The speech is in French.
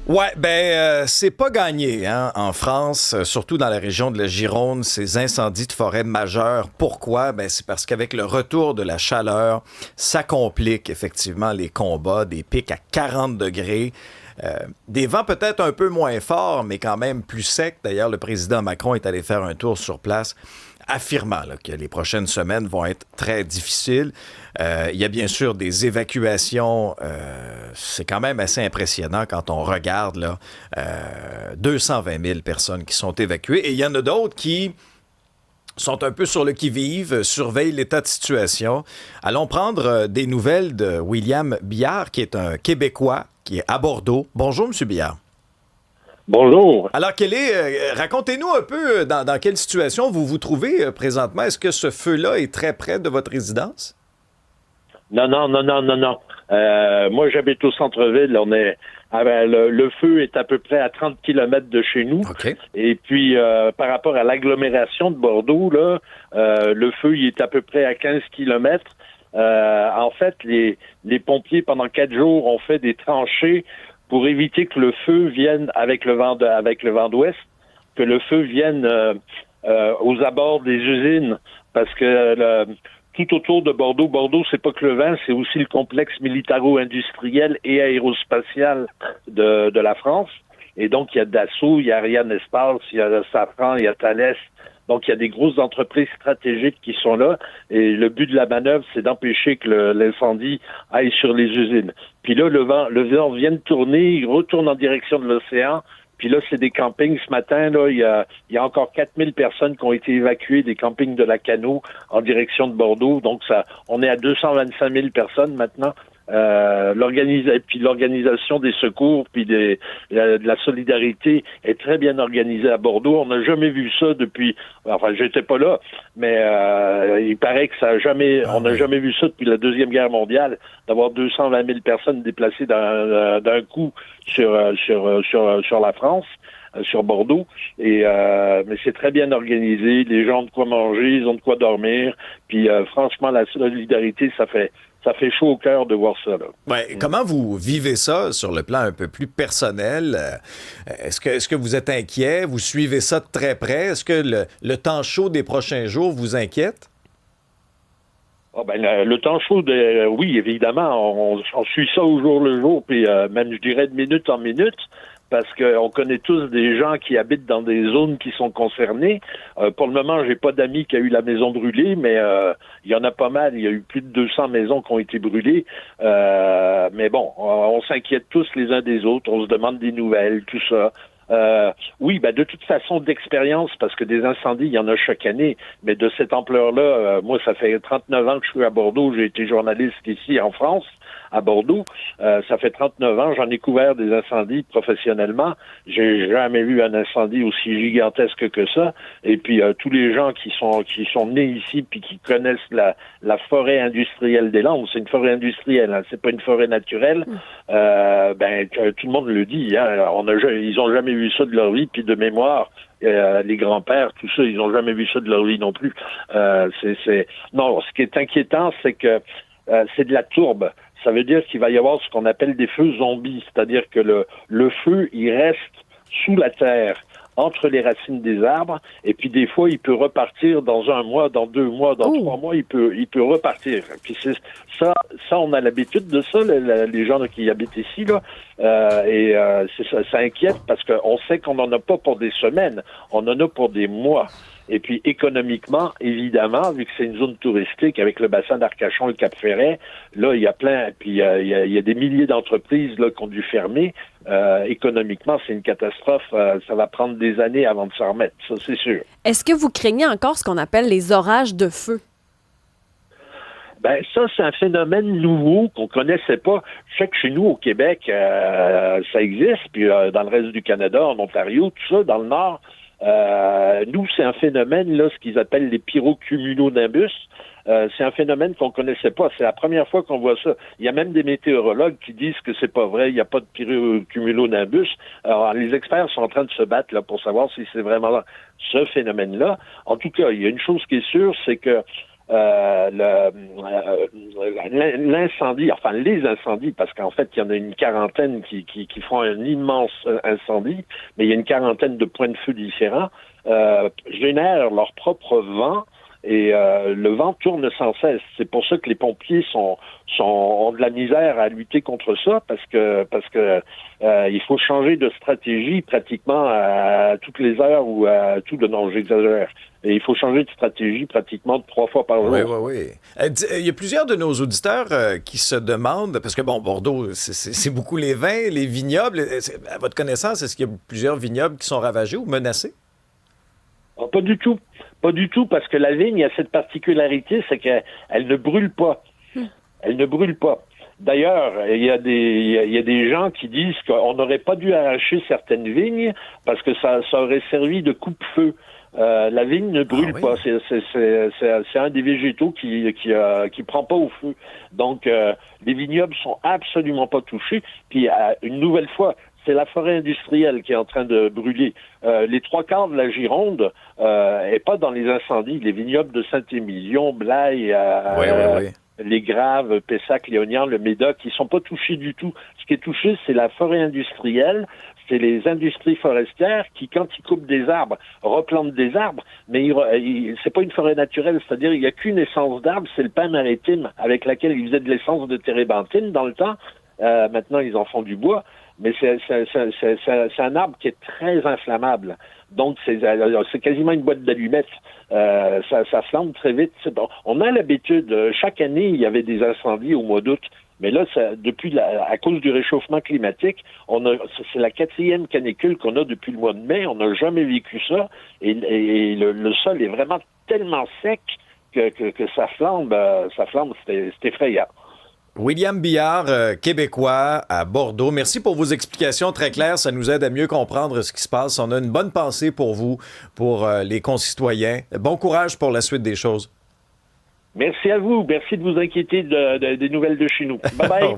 Ouais, c'est pas gagné hein, en France, surtout dans la région de la Gironde, ces incendies de forêt majeurs. Pourquoi? C'est parce qu'avec le retour de la chaleur, ça complique effectivement les combats, des pics à 40 degrés. Des vents peut-être un peu moins forts, mais quand même plus secs. D'ailleurs, le président Macron est allé faire un tour sur place, affirmant là, que les prochaines semaines vont être très difficiles. Il y a bien sûr des évacuations. C'est quand même assez impressionnant quand on regarde là, 220 000 personnes qui sont évacuées. Et il y en a d'autres qui sont un peu sur le qui-vive, surveillent l'état de situation. Allons prendre des nouvelles de William Billard, qui est un Québécois, qui est à Bordeaux. Bonjour, M. Billard. Bonjour. Alors, racontez-nous un peu dans quelle situation vous vous trouvez présentement. Est-ce que ce feu-là est très près de votre résidence? Non. Moi, j'habite au centre-ville. Le feu est à peu près à 30 kilomètres de chez nous. OK. Et puis, par rapport à l'agglomération de Bordeaux, là, le feu, il est à peu près à 15 kilomètres. En fait, les pompiers, pendant 4 jours, ont fait des tranchées pour éviter que le feu vienne avec le vent d'ouest, que le feu vienne aux abords des usines, parce que tout autour de Bordeaux, c'est pas que le vent, c'est aussi le complexe militaro-industriel et aérospatial de la France. Et donc, il y a Dassault, il y a Ariane Espace, il y a Safran, il y a Thales. Donc, il y a des grosses entreprises stratégiques qui sont là. Et le but de la manœuvre, c'est d'empêcher que l'incendie aille sur les usines. Puis là, le vent vient de tourner, il retourne en direction de l'océan. Puis là, c'est des campings. Ce matin, là, il y a encore 4000 personnes qui ont été évacuées des campings de Lacanau en direction de Bordeaux. Donc, on est à 225 000 personnes maintenant. L'organisation des secours puis de la solidarité est très bien organisée à Bordeaux. On n'a jamais vu ça depuis. Enfin, j'étais pas là, mais il paraît que on n'a jamais vu ça depuis la Deuxième Guerre mondiale, d'avoir 220 000 personnes déplacées d'un coup sur la France. Sur Bordeaux, mais c'est très bien organisé, les gens ont de quoi manger, ils ont de quoi dormir, puis franchement, la solidarité, ça fait chaud au cœur de voir ça, là. Ouais, comment vous vivez ça sur le plan un peu plus personnel? Est-ce que vous êtes inquiet? Vous suivez ça de très près? Est-ce que le temps chaud des prochains jours vous inquiète? Le temps chaud, oui, évidemment, on suit ça au jour le jour, puis même, je dirais, de minute en minute, parce qu'on connaît tous des gens qui habitent dans des zones qui sont concernées. Pour le moment, j'ai pas d'amis qui a eu la maison brûlée, mais il y en a pas mal. Il y a eu plus de 200 maisons qui ont été brûlées. Mais bon, on s'inquiète tous les uns des autres. On se demande des nouvelles, tout ça. Oui, de toute façon, d'expérience, parce que des incendies, il y en a chaque année, mais de cette ampleur-là, moi, ça fait 39 ans que je suis à Bordeaux. J'ai été journaliste ici en France, à Bordeaux. Ça fait 39 ans, j'en ai couvert des incendies professionnellement. J'ai jamais vu un incendie aussi gigantesque que ça. Et puis tous les gens qui sont nés ici puis qui connaissent la forêt industrielle des Landes, c'est une forêt industrielle, hein, c'est pas une forêt naturelle. Tout le monde le dit, hein, ils ont jamais vu ça de leur vie, puis de mémoire. Les grands-pères, tout ça, ils n'ont jamais vu ça de leur vie non plus. Non, ce qui est inquiétant, c'est que c'est de la tourbe. Ça veut dire qu'il va y avoir ce qu'on appelle des feux zombies, c'est-à-dire que le feu, il reste sous la terre, entre les racines des arbres, et puis des fois, il peut repartir dans 1 mois, dans 2 mois, dans 3 mois, il peut repartir. Puis ça, on a l'habitude de ça, les gens là, qui habitent ici, là, c'est ça inquiète parce qu'on sait qu'on n'en a pas pour des semaines, on en a pour des mois. Et puis économiquement, évidemment, vu que c'est une zone touristique avec le bassin d'Arcachon et le Cap-Ferret, là, il y a plein, puis il y a des milliers d'entreprises là qui ont dû fermer. Économiquement, c'est une catastrophe. Ça va prendre des années avant de s'en remettre, ça, c'est sûr. Est-ce que vous craignez encore ce qu'on appelle les orages de feu? Ça, c'est un phénomène nouveau qu'on connaissait pas. Je sais que chez nous, au Québec, ça existe, puis dans le reste du Canada, en Ontario, tout ça, dans le Nord, nous, c'est un phénomène, là, ce qu'ils appellent les pyrocumulonimbus. C'est un phénomène qu'on connaissait pas. C'est la première fois qu'on voit ça. Il y a même des météorologues qui disent que c'est pas vrai. Il n'y a pas de pyrocumulonimbus. Alors, les experts sont en train de se battre là pour savoir si c'est vraiment ce phénomène-là. En tout cas, il y a une chose qui est sûre, c'est que l'incendie, enfin les incendies, parce qu'en fait, il y en a une quarantaine qui font un immense incendie, mais il y a une quarantaine de points de feu différents, génèrent leur propre vent. Et le vent tourne sans cesse. C'est pour ça que les pompiers ont de la misère à lutter contre ça, parce que il faut changer de stratégie pratiquement à toutes les heures ou à tout. Non, j'exagère. Et il faut changer de stratégie pratiquement 3 fois par jour. Oui, oui, oui. Il y a plusieurs de nos auditeurs qui se demandent, parce que bon, Bordeaux, c'est beaucoup les vins, les vignobles. À votre connaissance, est-ce qu'il y a plusieurs vignobles qui sont ravagés ou menacés? Oh, pas du tout. Pas du tout, parce que la vigne a cette particularité, c'est qu'elle ne brûle pas. Elle ne brûle pas. D'ailleurs, il y a des gens qui disent qu'on n'aurait pas dû arracher certaines vignes parce que ça aurait servi de coupe-feu. La vigne ne brûle pas. C'est un des végétaux qui prend pas au feu. Donc, les vignobles sont absolument pas touchés. Puis, une nouvelle fois, c'est la forêt industrielle qui est en train de brûler. Les 3/4 de la Gironde est pas dans les incendies. Les vignobles de Saint-Émilion, Blaye, les Graves, Pessac, Léognan, le Médoc, ils sont pas touchés du tout. Ce qui est touché, c'est la forêt industrielle, c'est les industries forestières qui, quand ils coupent des arbres, replantent des arbres, mais c'est pas une forêt naturelle, c'est-à-dire il y a qu'une essence d'arbre, c'est le pin maritime avec laquelle ils faisaient de l'essence de térébenthine dans le temps. Maintenant, ils en font du bois. Mais c'est un arbre qui est très inflammable. Donc, c'est quasiment une boîte d'allumettes. Ça flambe très vite. Bon. On a l'habitude, chaque année, il y avait des incendies au mois d'août. Mais là, à cause du réchauffement climatique, c'est la 4e canicule qu'on a depuis le mois de mai. On n'a jamais vécu ça. Et le sol est vraiment tellement sec que ça flambe. C'est effrayant. William Billard, québécois à Bordeaux. Merci pour vos explications très claires. Ça nous aide à mieux comprendre ce qui se passe. On a une bonne pensée pour vous, pour les concitoyens. Bon courage pour la suite des choses. Merci à vous. Merci de vous inquiéter des nouvelles de chez nous. Bye bye.